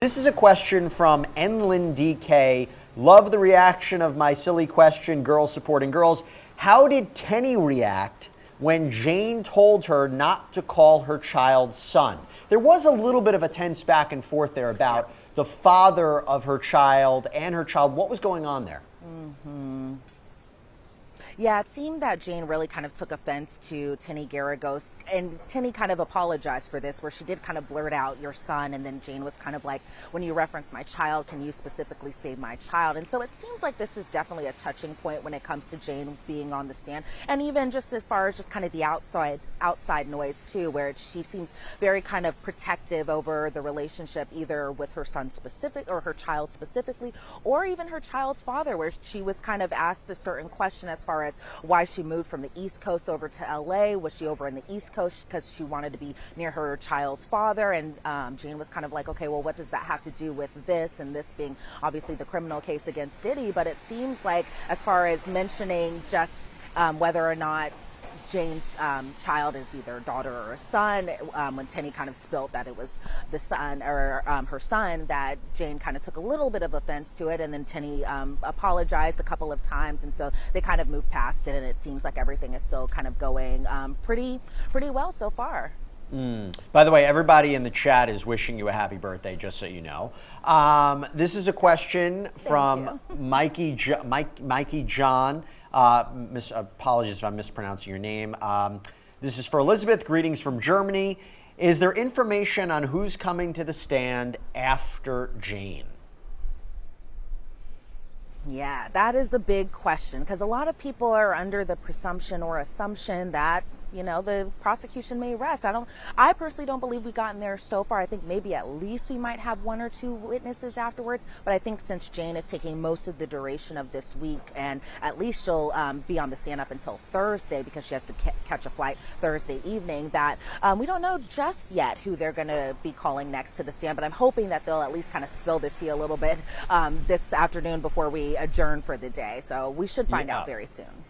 This is a question from Enlin DK. Love the reaction of my silly question, girls supporting girls. How did Tenny react when Jane told her not to call her child son? There was a little bit of a tense back and forth there about the father of her child and her child. What was going on there? Yeah, it seemed that Jane really kind of took offense to Tenny Garagos, and Tenny kind of apologized for this, where she did kind of blurt out your son, and then Jane was kind of like, when you reference my child, can you specifically say my child? And so it seems like this is definitely a touching point when it comes to Jane being on the stand, and even just as far as just kind of the outside noise too, where she seems very kind of protective over the relationship, either with her son specific or her child specifically, or even her child's father, where she was kind of asked a certain question as far as why she moved from the East Coast over to LA. Was she over in the East Coast because she wanted to be near her child's father? And Jane was kind of like, okay, well, what does that have to do with this? And this being obviously the criminal case against Diddy. But it seems like, as far as mentioning just whether or not Jane's child is either a daughter or a son, when Tenny kind of spilt that it was the son or her son, that Jane kind of took a little bit of offense to it, and then Tenny apologized a couple of times, and so they kind of moved past it, and it seems like everything is still kind of going pretty well so far. By the way, everybody in the chat is wishing you a happy birthday, just so you know. This is a question from Mikey John. Apologies if I'm mispronouncing your name. This is for Elizabeth. Greetings from Germany. Is there information on who's coming to the stand after Jane? Yeah, that is the big question, because a lot of people are under the presumption or assumption that, you know, the prosecution may rest. I personally don't believe we've gotten there so far. I think maybe at least we might have one or two witnesses afterwards. But I think since Jane is taking most of the duration of this week, and at least she'll be on the stand up until Thursday, because she has to catch a flight Thursday evening, that we don't know just yet who they're going to be calling next to the stand. But I'm hoping that they'll at least kind of spill the tea a little bit this afternoon before we adjourn for the day. So we should find out very soon.